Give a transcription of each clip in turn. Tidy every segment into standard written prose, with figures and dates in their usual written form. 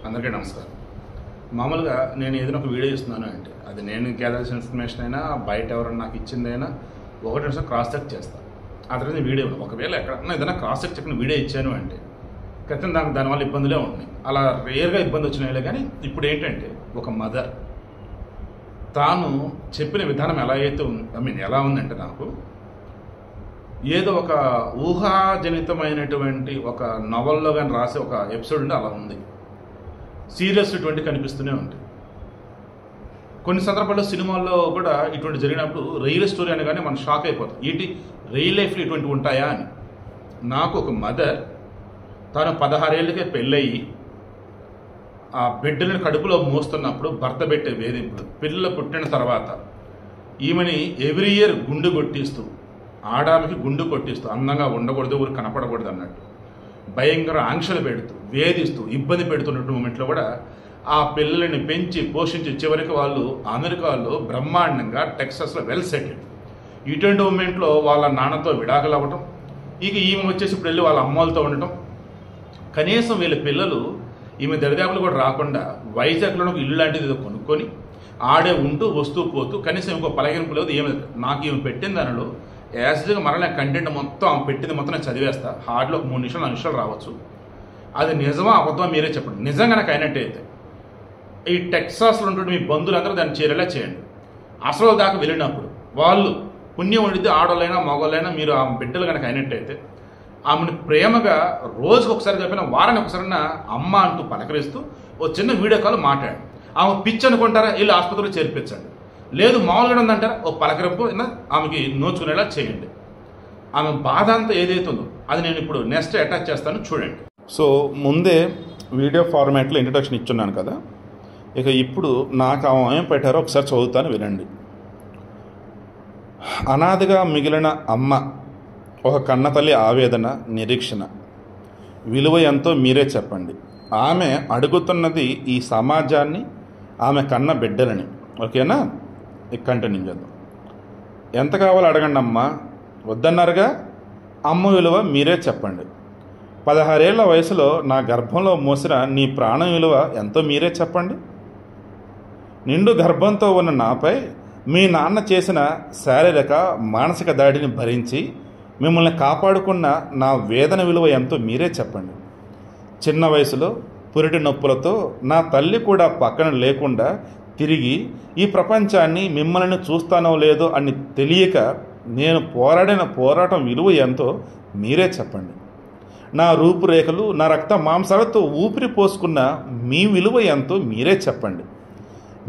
అందరికీ నమస్కారం. మామూలుగా నేను ఏదైనా ఒక వీడియో ఇస్తున్నాను అంటే అది నేను గ్యాదర్ చేసిన ఇన్ఫర్మేషన్ అయినా బయట ఎవరైనా నాకు ఇచ్చిందైనా ఒకటి నిమిషం క్రాస్ చెక్ చేస్తాను. ఆ తర్వాత వీడియో ఒకవేళ ఎక్కడన్నా ఏదైనా క్రాస్ చెక్ చెప్పిన వీడియో ఇచ్చాను అంటే ఖచ్చితంగా దానివల్ల ఇబ్బందులే ఉన్నాయి. అలా రేర్గా ఇబ్బంది వచ్చినాయిలే. కానీ ఇప్పుడు ఏంటంటే ఒక మదర్ తాను చెప్పిన విధానం ఎలా అయితే ఎలా ఉందంటే నాకు ఏదో ఒక ఊహాజనితమైనటువంటి ఒక నవల్లో కానీ రాసే ఒక ఎపిసోడ్ ఉంటే అలా ఉంది. సీరియస్ ఇటువంటి కనిపిస్తూనే ఉంటుంది. కొన్ని సందర్భాల్లో సినిమాల్లో కూడా ఇటువంటి జరిగినప్పుడు రియల్ స్టోరీ అని కానీ మనం షాక్ అయిపోతాం. ఏంటి రియల్ లైఫ్లో ఇటువంటి ఉంటాయా అని. నాకు ఒక మదర్ తాను 16 ఏళ్ళకే పెళ్ళయి ఆ బిడ్డలను కడుపులో మోస్తున్నప్పుడు భర్త పెట్టే వేధింపులు, పిల్లలు పుట్టిన తర్వాత ఈమెని ఎవ్రీ ఇయర్ గుండు కొట్టిస్తూ ఆడామికి గుండు కొట్టిస్తూ అందంగా ఉండకూడదు, ఊరు కనపడకూడదు అన్నట్టు భయంకర ఆంక్షలు పెడుతూ వేధిస్తూ ఇబ్బంది పెడుతున్నట్టు మూమెంట్లో కూడా ఆ పిల్లల్ని పెంచి పోషించి చివరికి వాళ్ళు అమెరికాలో బ్రహ్మాండంగా టెక్సాస్లో వెల్ సెటిల్డ్. ఇటువంటి మూమెంట్లో వాళ్ళ నాన్నతో విడాకులు అవ్వటం, ఇక ఈమె వచ్చేసి ఇప్పుడు వెళ్ళి వాళ్ళ అమ్మలతో ఉండటం. కనీసం వీళ్ళ పిల్లలు ఈమె దరిదాపులు కూడా రాకుండా వైజాగ్లో ఒక ఇల్లు లాంటిది ఏదో కొనుక్కొని ఆడే ఉంటూ వస్తూ పోతూ కనీసం ఇంకో పలకరింపు లేదు. ఏమి నాకు ఈమె పెట్టిన దానిలో యాసిడ్గా మరలా కంటెంట్ మొత్తం ఆమె పెట్టింది మొత్తం నేను చదివేస్తా. హార్డ్లో ఒక 3 నిమిషాలు 4 నిమిషాలు రావచ్చు. అది నిజమా అబద్ధమా మీరే చెప్పండి. నిజంగా నాకు అయినట్టయితే ఈ టెక్సాస్లో ఉంటుంటే మీ బంధువులందరూ దాన్ని చేరేలా చేయండి. అసలు దాకా వెళ్ళినప్పుడు వాళ్ళు పుణ్యం వండితే ఆడవాళ్ళైనా మగవాళ్ళైనా మీరు ఆ బిడ్డలు కనుక అయినట్టయితే ఆమెను ప్రేమగా రోజుకు ఒకసారి చెప్పిన వారానికి ఒకసారైనా అమ్మ అంటూ పలకరిస్తూ ఓ చిన్న వీడియో కాల్ మాట్లాడండి. ఆమె పిచ్చి అనుకుంటారా వెళ్ళి ఆసుపత్రిలో చేర్పించండి. లేదు మామూలుగా ఉందంటారా ఓ పలకరింపు ఆమెకి నోచుకునేలా చేయండి. ఆమె బాధ అంతా ఏదైతే ఉందో అది నేను ఇప్పుడు నెక్స్ట్ అటాచ్ చేస్తాను చూడండి. సో ముందే వీడియో ఫార్మాట్లో ఇంట్రడక్షన్ ఇచ్చున్నాను కదా, ఇక ఇప్పుడు నాకు ఆమె ఏం పెట్టారో ఒకసారి చదువుతాను వినండి. అనాథగా మిగిలిన అమ్మ, ఒక కన్నతల్లి ఆవేదన, నిరీక్షణ, విలువ ఎంతో మీరే చెప్పండి. ఆమె అడుగుతున్నది ఈ సమాజాన్ని, ఆమె కన్న బిడ్డలని. ఓకేనా? కంటిన్యూ చేద్దాం. ఎంత కావాలో అడగండి అమ్మా, వద్దన్నారుగా. అమ్మ విలువ మీరే చెప్పండి. 16 ఏళ్ల వయసులో నా గర్భంలో మోసిన నీ ప్రాణం విలువ ఎంతో మీరే చెప్పండి. నిండు గర్భంతో ఉన్న నాపై మీ నాన్న చేసిన శారీరక మానసిక దాడిని భరించి మిమ్మల్ని కాపాడుకున్న నా వేదన విలువ ఎంతో మీరే చెప్పండి. చిన్న వయసులో పురిటి నొప్పులతో నా తల్లి కూడా పక్కన లేకుండా తిరిగి ఈ ప్రపంచాన్ని మిమ్మల్ని చూస్తానో లేదో అని తెలియక నేను పోరాడిన పోరాటం విలువ ఎంతో మీరే చెప్పండి. నా రూపురేఖలు, నా రక్త మాంసాలతో ఊపిరి పోసుకున్న మీ విలువ ఎంతో మీరే చెప్పండి.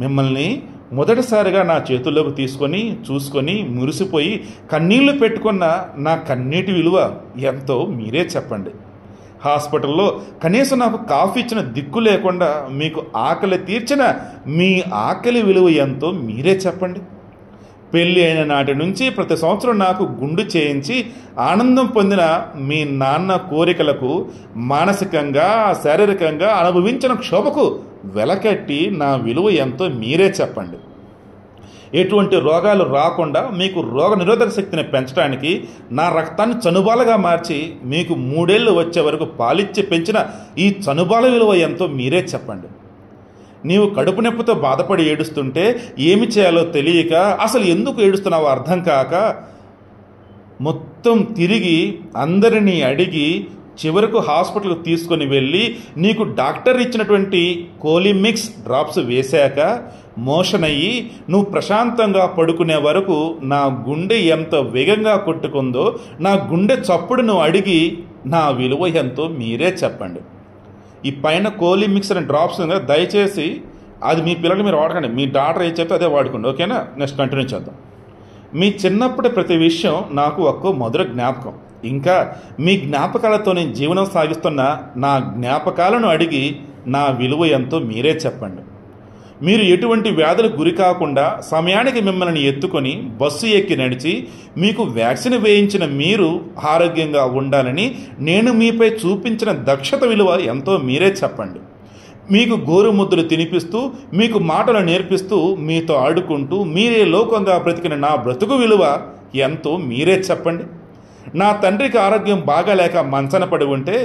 మిమ్మల్ని మొదటిసారిగా నా చేతుల్లోకి తీసుకొని చూసుకొని మురిసిపోయి కన్నీళ్లు పెట్టుకున్న నా కన్నీటి విలువ ఎంతో మీరే చెప్పండి. హాస్పిటల్లో కనీసం నాకు కాఫీ ఇచ్చిన దిక్కు లేకుండా మీకు ఆకలి తీర్చిన మీ ఆకలి విలువ ఎంతో మీరే చెప్పండి. పెళ్ళి అయిన నాటి నుంచి ప్రతి సంవత్సరం నాకు గుండు చేయించి ఆనందం పొందిన మీ నాన్న కోరికలకు మానసికంగా శారీరకంగా అనుభవించిన క్షోభకు వెలకట్టి నా విలువ ఎంతో మీరే చెప్పండి. ఎటువంటి రోగాలు రాకుండా మీకు రోగ నిరోధక శక్తిని పెంచడానికి నా రక్తాన్ని చనుబాలగా మార్చి మీకు 3 ఏళ్ళు వచ్చే వరకు పాలిచ్చి పెంచిన ఈ చనుబాల విలువ ఎంతో మీరే చెప్పండి. నీవు కడుపు నొప్పితో బాధపడి ఏడుస్తుంటే ఏమి చేయాలో తెలియక అసలు ఎందుకు ఏడుస్తున్నావో అర్థం కాక మొత్తం తిరిగి అందరినీ అడిగి చివరకు హాస్పిటల్కి తీసుకొని వెళ్ళి నీకు డాక్టర్ ఇచ్చినటువంటి కోలిమిక్స్ డ్రాప్స్ వేశాక మోషన్ అయ్యి నువ్వు ప్రశాంతంగా పడుకునే వరకు నా గుండె ఎంత వేగంగా కొట్టుకుందో నా గుండె చప్పుడును అడిగి నా విలువ ఎంతో మీరే చెప్పండి. ఈ పైన కోలిమిక్స్ అనే డ్రాప్స్ దయచేసి అది మీ పిల్లలు మీరు వాడకండి. మీ డాక్టర్ ఏం చెప్తే అదే వాడుకోండి. ఓకేనా? నెక్స్ట్ కంటిన్యూ చేద్దాం. మీ చిన్నప్పటి ప్రతి విషయం నాకు ఒక్కో మధుర జ్ఞాపకం. ఇంకా మీ జ్ఞాపకాలతో నేను జీవనం సాగిస్తున్న నా జ్ఞాపకాలను అడిగి నా విలువ ఎంతో మీరే చెప్పండి. మీరు ఎటువంటి వ్యాధులకు గురి కాకుండా సమయానికి మిమ్మల్ని ఎత్తుకొని బస్సు ఎక్కి నడిచి మీకు వ్యాక్సిన్ వేయించిన మీరు ఆరోగ్యంగా ఉండాలని నేను మీపై చూపించిన దక్షత విలువ ఎంతో మీరే చెప్పండి. మీకు గోరుముద్దలు తినిపిస్తూ మీకు మాటలు నేర్పిస్తూ మీతో ఆడుకుంటూ మీరే లోకంగా బ్రతికిన నా బ్రతుకు విలువ ఎంతో మీరే చెప్పండి. నా తండ్రికి ఆరోగ్యం బాగాలేక మంచన పడి ఉంటే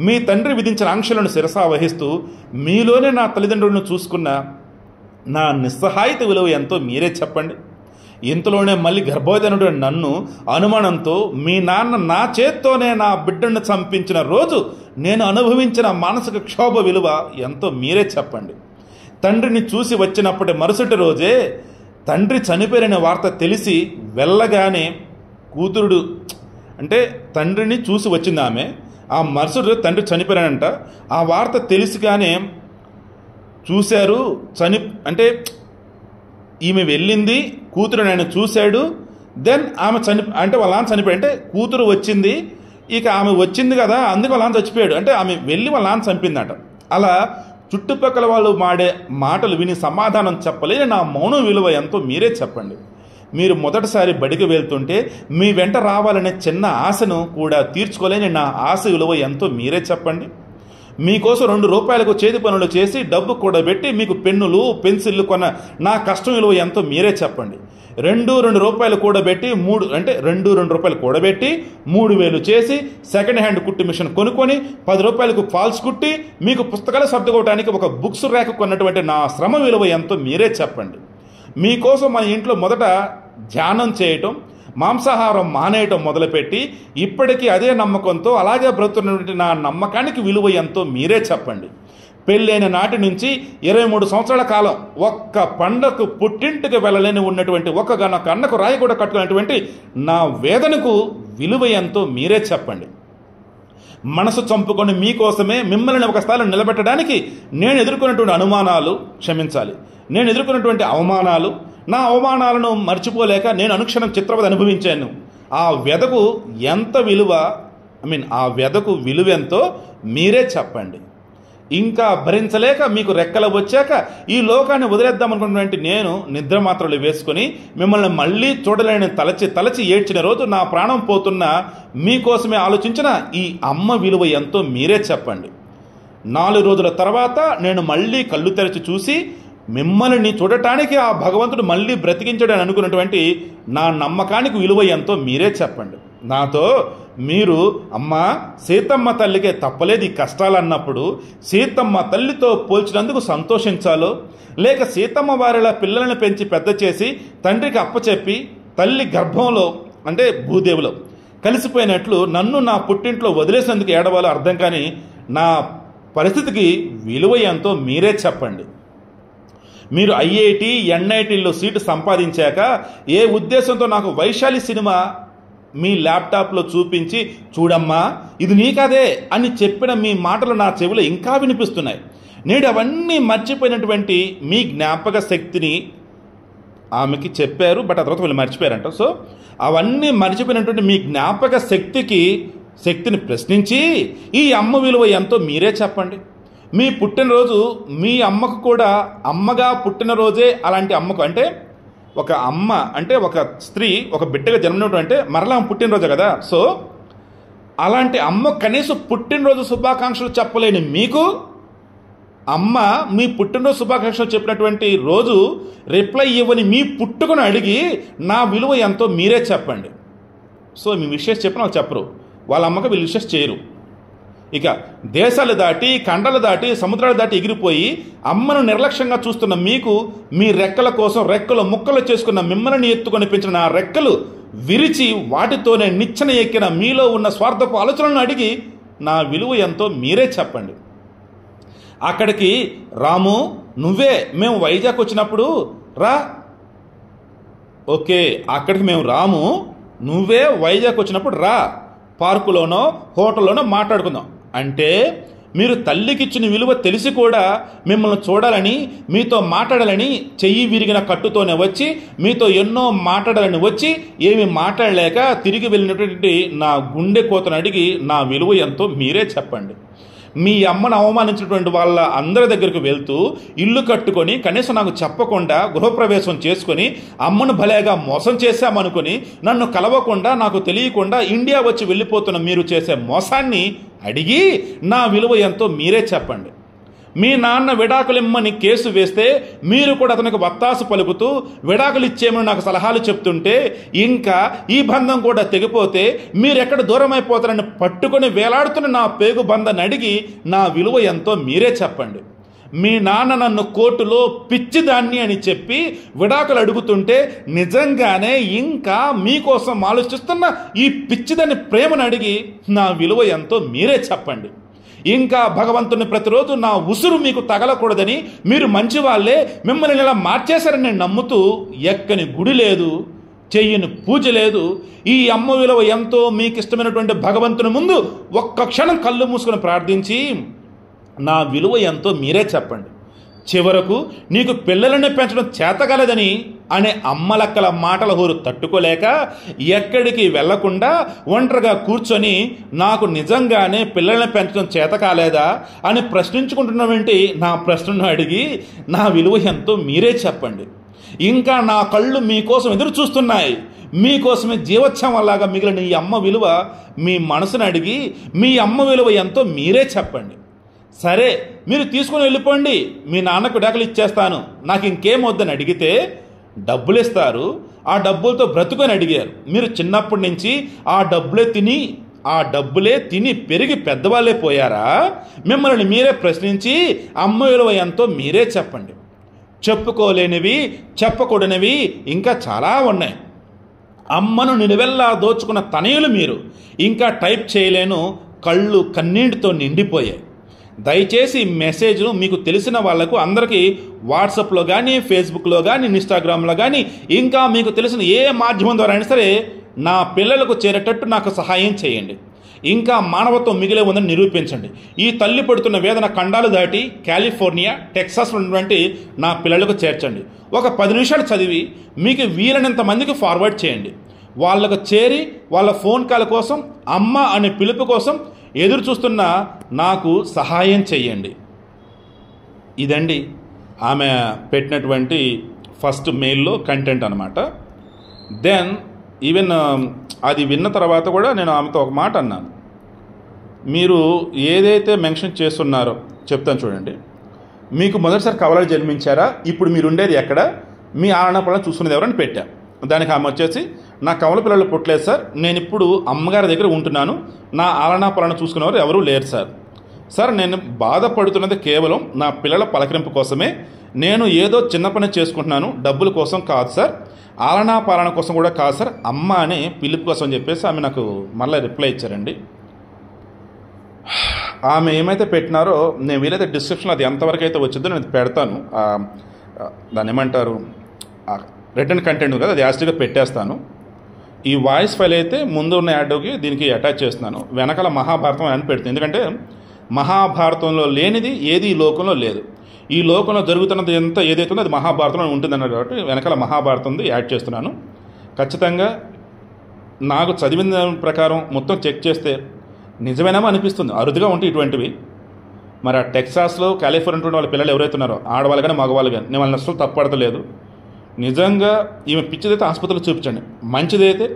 మీ తండ్రి విధించిన ఆంక్షలను శిరసా వహిస్తూ మీలోనే నా తల్లిదండ్రులను చూసుకున్న నా నిస్సహాయత విలువ ఎంతో మీరే చెప్పండి. ఇంతలోనే మళ్ళీ గర్భవతి నన్ను అనుమానంతో మీ నాన్న నా చేత్తోనే నా బిడ్డను చంపించిన రోజు నేను అనుభవించిన మానసిక క్షోభ విలువ ఎంతో మీరే చెప్పండి. తండ్రిని చూసి వచ్చినప్పటి మరుసటి రోజే తండ్రి చనిపోయిన వార్త తెలిసి వెళ్ళగానే కూతురుడు అంటే తండ్రిని చూసి వచ్చింది ఆమె, ఆ మరుసటి రోజు తండ్రి చనిపోయానంట. ఆ వార్త తెలిసిగానే చూశారు అంటే ఈమె వెళ్ళింది, కూతురు ఆయన చూశాడు, దెన్ ఆమె అంటే వాళ్ళ నాన్న చనిపోయాడు. అంటే కూతురు వచ్చింది, ఇక ఆమె వచ్చింది కదా అందుకు వాళ్ళ నాన్న చచ్చిపోయాడు. అంటే ఆమె వెళ్ళి వాళ్ళ నాన్న చంపిందట. అలా చుట్టుపక్కల వాళ్ళు మాడే మాటలు విని సమాధానం చెప్పలేని నా మౌనం విలువ ఎంతో మీరే చెప్పండి. మీరు మొదటిసారి బడికి వెళ్తుంటే మీ వెంట రావాలనే చిన్న ఆశను కూడా తీర్చుకోలేని నా ఆశ విలువ ఎంతో మీరే చెప్పండి. మీకోసం 2 రూపాయలకు చేతి పనులు చేసి డబ్బు కూడబెట్టి మీకు పెన్నులు పెన్సిళ్ళు కొన్న నా కష్టం విలువ ఎంతో మీరే చెప్పండి. 2 రూపాయలు కూడబెట్టి 2 రూపాయలు కూడబెట్టి 3000 చేసి సెకండ్ హ్యాండ్ కుట్టి మిషన్ కొనుక్కొని 10 రూపాయలకు ఫాల్స్ కుట్టి మీకు పుస్తకాలు సర్దుకోవడానికి ఒక బుక్స్ ర్యాక్ కొన్నటువంటి నా శ్రమ విలువ ఎంతో మీరే చెప్పండి. మీకోసం మన ఇంట్లో మొదట ధ్యానం చేయటం, మాంసాహారం మానేయటం మొదలుపెట్టి ఇప్పటికీ అదే నమ్మకంతో అలాగే బ్రతుకుతున్నటువంటి నా నమ్మకానికి విలువ ఎంతో మీరే చెప్పండి. పెళ్ళైన నాటి నుంచి 23 సంవత్సరాల కాలం ఒక్క పండగకు పుట్టింటికి వెళ్ళలేని ఉన్నటువంటి ఒక కన్నకు రాయి కూడా కట్టుకున్నటువంటి నా వేదనకు విలువ ఎంతో మీరే చెప్పండి. మనసు చంపుకొని మీకోసమే మిమ్మల్ని ఒక స్థాయిలో నిలబెట్టడానికి నేను ఎదుర్కొన్నటువంటి అనుమానాలు క్షమించాలి, నేను ఎదుర్కొన్నటువంటి అవమానాలు, నా అవమానాలను మర్చిపోలేక నేను అనుక్షణం చిత్రవద అనుభవించాను. ఆ వ్యధకు ఎంత విలువ ఆ వ్యధకు విలువెంతో మీరే చెప్పండి. ఇంకా భరించలేక మీకు రెక్కలు వచ్చాక ఈ లోకాన్ని వదిలేద్దామనుకున్నటువంటి నేను నిద్ర మాత్రలు వేసుకొని మిమ్మల్ని మళ్ళీ చూడలేని తలచి ఏడ్చిన రోజు నా ప్రాణం పోతున్నా మీకోసమే ఆలోచించిన ఈ అమ్మ విలువ ఎంతో మీరే చెప్పండి. 4 రోజుల తర్వాత నేను మళ్ళీ కళ్ళు తెరిచి చూసి మిమ్మల్ని చూడటానికి ఆ భగవంతుడు మళ్ళీ బ్రతికించడని అనుకున్నటువంటి నా నమ్మకానికి విలువ ఎంతో మీరే చెప్పండి. నాతో మీరు అమ్మా సీతమ్మ తల్లికే తప్పలేదు ఈ కష్టాలు అన్నప్పుడు సీతమ్మ తల్లితో పోల్చినందుకు సంతోషించాలో, లేక సీతమ్మ వారిలా పిల్లలను పెంచి పెద్ద చేసి తండ్రికి అప్పచెప్పి తల్లి గర్భంలో అంటే భూదేవిలో కలిసిపోయినట్లు నన్ను నా పుట్టింట్లో వదిలేసినందుకు ఏడవాలో అర్థం కాని నా పరిస్థితికి విలువ ఎంతో మీరే చెప్పండి. మీరు ఐఐటి ఎన్ఐటీల్లో సీటు సంపాదించాక ఏ ఉద్దేశంతో నాకు వైశాలి సినిమా మీ ల్యాప్టాప్లో చూపించి చూడమ్మా ఇది నీకదే అని చెప్పిన మీ మాటలు నా చెవిలో ఇంకా వినిపిస్తున్నాయి. నేడు అవన్నీ మర్చిపోయినటువంటి మీ జ్ఞాపక శక్తిని ఆమెకి చెప్పారు, బట్ ఆ తర్వాత వీళ్ళు మర్చిపోయారంట. సో అవన్నీ మర్చిపోయినటువంటి మీ జ్ఞాపక శక్తిని ప్రశ్నించి ఈ అమ్మ విలువ ఎంతో మీరే చెప్పండి. మీ పుట్టినరోజు మీ అమ్మకు కూడా అమ్మగా పుట్టినరోజే అలాంటి అమ్మకు అంటే ఒక అమ్మ అంటే ఒక స్త్రీ ఒక బిడ్డగా జన్మనివ్వడం అంటే మరలా పుట్టినరోజు కదా. సో అలాంటి అమ్మ కనీసం పుట్టినరోజు శుభాకాంక్షలు చెప్పలేని మీకు అమ్మ మీ పుట్టినరోజు శుభాకాంక్షలు చెప్పినటువంటి రోజు రిప్లై ఇవ్వని మీ పుట్టుకను అడిగి నా విలువ ఎంతో మీరే చెప్పండి. సో మీ విషెస్ చెప్పిన వాళ్ళు చెప్పరు, వాళ్ళ అమ్మకి వీళ్ళు విషెస్ చేయరు. ఇక దేశాలు దాటి ఖండాలు దాటి సముద్రాలు దాటి ఎగిరిపోయి అమ్మను నిర్లక్ష్యంగా చూస్తున్న మీకు మీ రెక్కల కోసం రెక్కలు ముక్కలు చేసుకున్న మిమ్మల్ని ఎత్తుకొని పెంచిన నా రెక్కలు విరిచి వాటితోనే నిచ్చెన ఎక్కిన మీలో ఉన్న స్వార్థపు ఆలోచనలను అడిగి నా విలువ ఎంతో మీరే చెప్పండి. అక్కడికి రాము నువ్వే మేము వైజాగ్ వచ్చినప్పుడు రా, ఓకే అక్కడికి మేము రాము నువ్వే వైజాగ్ వచ్చినప్పుడు రా, పార్కులోనో హోటల్లోనో మాట్లాడుకుందాం అంటే మీరు తల్లికిచ్చిన విలువ తెలిసి కూడా మిమ్మల్ని చూడాలని మీతో మాట్లాడాలని చెయ్యి విరిగిన కట్టుతోనే వచ్చి మీతో ఎన్నో మాట్లాడాలని వచ్చి ఏమి మాట్లాడలేక తిరిగి వెళ్ళినటువంటి నా గుండె కోతను అడిగి నా విలువ ఎంతో మీరే చెప్పండి. మీ అమ్మను అవమానించినటువంటి వాళ్ళ అందరి దగ్గరికి వెళ్తూ ఇల్లు కట్టుకొని కనీసం నాకు చెప్పకుండా గృహప్రవేశం చేసుకొని అమ్మను భలేగా మోసం చేశామనుకొని నన్ను కలవకుండా నాకు తెలియకుండా ఇండియా వచ్చి వెళ్ళిపోతున్న మీరు చేసే మోసాన్ని అడిగి నా విలువ ఎంతో మీరే చెప్పండి. మీ నాన్న విడాకులిమ్మని కేసు వేస్తే మీరు కూడా అతనికి వత్తాసు పలుకుతూ విడాకులు ఇచ్చేమని నాకు సలహాలు చెప్తుంటే, ఇంకా ఈ బంధం కూడా తెగిపోతే మీరెక్కడ దూరం అయిపోతారని పట్టుకొని వేలాడుతున్న నా పేగు బంధాన్ని అడిగి నా విలువ ఎంతో మీరే చెప్పండి. మీ నాన్న నన్ను కోర్టులో పిచ్చిదాన్ని అని చెప్పి విడాకులు అడుగుతుంటే నిజంగానే ఇంకా మీకోసం ఆలోచిస్తున్న ఈ పిచ్చిదాన్ని ప్రేమను అడిగి నా విలువ ఎంతో మీరే చెప్పండి. ఇంకా భగవంతుని ప్రతిరోజు నా ఉసురు మీకు తగలకూడదని మీరు మంచి వాళ్ళే మిమ్మల్ని ఇలా మార్చేశారని నేను నమ్ముతూ ఎక్కని గుడి లేదు, చెయ్యని పూజ లేదు. ఈ అమ్మ విలువ ఎంతో మీకు ఇష్టమైనటువంటి భగవంతుని ముందు ఒక్క క్షణం కళ్ళు మూసుకొని ప్రార్థించి నా విలువ ఎంతో మీరే చెప్పండి. చివరకు నీకు పిల్లలని పెంచడం చేతగలదని అనే అమ్మలక్కల మాటల హోరు తట్టుకోలేక ఎక్కడికి వెళ్లకుండా ఒంటరిగా కూర్చొని నాకు నిజంగానే పిల్లల్ని పెంచడం చేత కాలేదా అని ప్రశ్నించుకుంటున్నటువంటి నా ప్రశ్నను అడిగి నా విలువ ఎంతో మీరే చెప్పండి. ఇంకా నా కళ్ళు మీకోసం ఎదురు చూస్తున్నాయి. మీకోసమే జీవోత్సవంలాగా మిగిలిన ఈ అమ్మ విలువ మీ మనసును అడిగి మీ అమ్మ విలువ ఎంతో మీరే చెప్పండి. సరే, మీరు తీసుకుని వెళ్ళిపోండి, మీ నాన్నకు విడాకులు ఇచ్చేస్తాను, నాకు ఇంకేం వద్దని అడిగితే డబ్బులు ఇస్తారు. ఆ డబ్బులతో బ్రతుకొని అడిగారు. మీరు చిన్నప్పటి నుంచి ఆ డబ్బులే తిని పెరిగి పెద్దవాళ్ళే పోయారా? మిమ్మల్ని మీరే ప్రశ్నించి అమ్మ విలువ ఎంతో మీరే చెప్పండి. చెప్పుకోలేనివి, చెప్పకూడనివి ఇంకా చాలా ఉన్నాయి. అమ్మను నిలువెల్లా దోచుకున్న తనయులు మీరు. ఇంకా టైప్ చేయలేను, కళ్ళు కన్నీటితో నిండిపోయాయి. దయచేసి మెసేజ్ను మీకు తెలిసిన వాళ్లకు అందరికీ వాట్సాప్లో కానీ, ఫేస్బుక్లో కానీ, ఇన్స్టాగ్రామ్లో కానీ, ఇంకా మీకు తెలిసిన ఏ మాధ్యమం ద్వారా అయినా సరే నా పిల్లలకు చేరేటట్టు నాకు సహాయం చేయండి. ఇంకా మానవత్వం మిగిలే ఉందని నిరూపించండి. ఈ తల్లి పడుతున్న వేదన ఖండాలు దాటి కాలిఫోర్నియా, టెక్సాస్లో ఉన్నటువంటి నా పిల్లలకు చేర్చండి. ఒక 10 నిమిషాలు చదివి మీకు వీలైనంత మందికి ఫార్వర్డ్ చేయండి. వాళ్ళకు చేరి వాళ్ళ ఫోన్ కాల్ కోసం, అమ్మ అనే పిలుపు కోసం ఎదురు చూస్తున్న నాకు సహాయం చెయ్యండి. ఇదండి ఆమె పెట్టినటువంటి ఫస్ట్ మెయిల్లో కంటెంట్ అనమాట. దెన్ ఈవెన్ అది విన్న తర్వాత కూడా నేను ఆమెతో ఒక మాట అన్నాను. మీరు ఏదైతే మెన్షన్ చేస్తున్నారో చెప్తాను చూడండి. మీకు మొదటిసారి కవలలు జన్మించారా? ఇప్పుడు మీరు ఉండేది ఎక్కడ? మీ ఆలనా పిల్లలు చూసుకునేది ఎవరని పెట్టా. దానికి ఆమె వచ్చేసి, నా కవల పిల్లలు పుట్టలేదు సార్, నేను ఇప్పుడు అమ్మగారి దగ్గర ఉంటున్నాను, నా ఆలనా పాలన చూసుకునేవారు ఎవరూ లేరు సార్, నేను బాధపడుతున్నది కేవలం నా పిల్లల పలకరింపు కోసమే. నేను ఏదో చిన్న పని చేసుకుంటున్నాను, డబ్బుల కోసం కాదు సార్, ఆలనా పాలన కోసం కూడా కాదు సార్, అమ్మ అనే పిలుపు కోసం అని చెప్పేసి ఆమె నాకు మళ్ళీ రిప్లై ఇచ్చారండి. ఆమె ఏమైతే పెట్టినారో నేను వీలైతే డిస్క్రిప్షన్లో అది ఎంతవరకు అయితే వచ్చిందో నేను పెడతాను. దాన్ని ఏమంటారు, రిటర్న్ కంటెంట్ కదా, అది యాస్టిగా పెట్టేస్తాను. ఈ వాయిస్ ఫైల్ అయితే ముందు ఉన్న యాడ్కి దీనికి అటాచ్ చేస్తున్నాను. వెనకాల మహాభారతం అని పెడుతుంది. ఎందుకంటే మహాభారతంలో లేనిది ఏది ఈ లోకంలో లేదు. ఈ లోకంలో జరుగుతున్నది ఎంత ఏదైతే ఉందో అది మహాభారతంలో ఉంటుందన్నారు కాబట్టి వెనకాల మహాభారతం యాడ్ చేస్తున్నాను. ఖచ్చితంగా నాకు చదివిన ప్రకారం మొత్తం చెక్ చేస్తే నిజమేనేమో అనిపిస్తుంది. అరుదుగా ఉంటాయి ఇటువంటివి. మరి ఆ టెక్సాస్లో, కాలిఫోర్నియా వాళ్ళ పిల్లలు ఎవరైతే ఉన్నారో, ఆడవాళ్ళు కానీ మగవాళ్ళు కానీ, నేను వాళ్ళని అసలు తప్పడతలేదు. నిజంగా ఈమె పిచ్చిదైతే ఆసుపత్రిలో చూపించండి, మంచిదైతే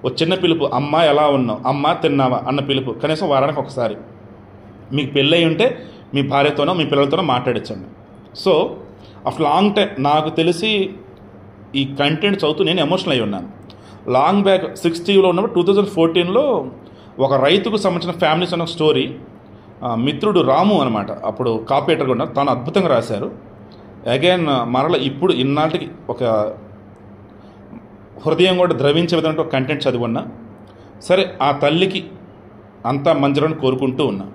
ఒక చిన్న పిలుపు, అమ్మ ఎలా ఉన్నావు, అమ్మ తిన్నావా అన్న పిలుపు కనీసం వారానికి ఒకసారి. మీకు పెళ్ళి అయి ఉంటే మీ భార్యతోనో మీ పిల్లలతోనో మాట్లాడించండి. సో ఆఫ్టర్ లాంగ్ టైం నాకు తెలిసి ఈ కంటెంట్ చదువుతూ నేను ఎమోషనల్ అయి ఉన్నాను. లాంగ్ బ్యాక్ 60లో ఉన్నప్పుడు 2014లో ఒక రైతుకు సంబంధించిన ఫ్యామిలీస్ అన్న స్టోరీ, మిత్రుడు రాము అనమాట, అప్పుడు కాపీటర్ ఉన్నారు, తను అద్భుతంగా రాశారు. అగైన్ మరల ఇప్పుడు ఇన్నాటికి ఒక హృదయం కూడా ద్రవించే విధంగా కంటెంట్ చదివి ఉన్నా. సరే, ఆ తల్లికి అంతా మంచిదని కోరుకుంటూ ఉన్నా.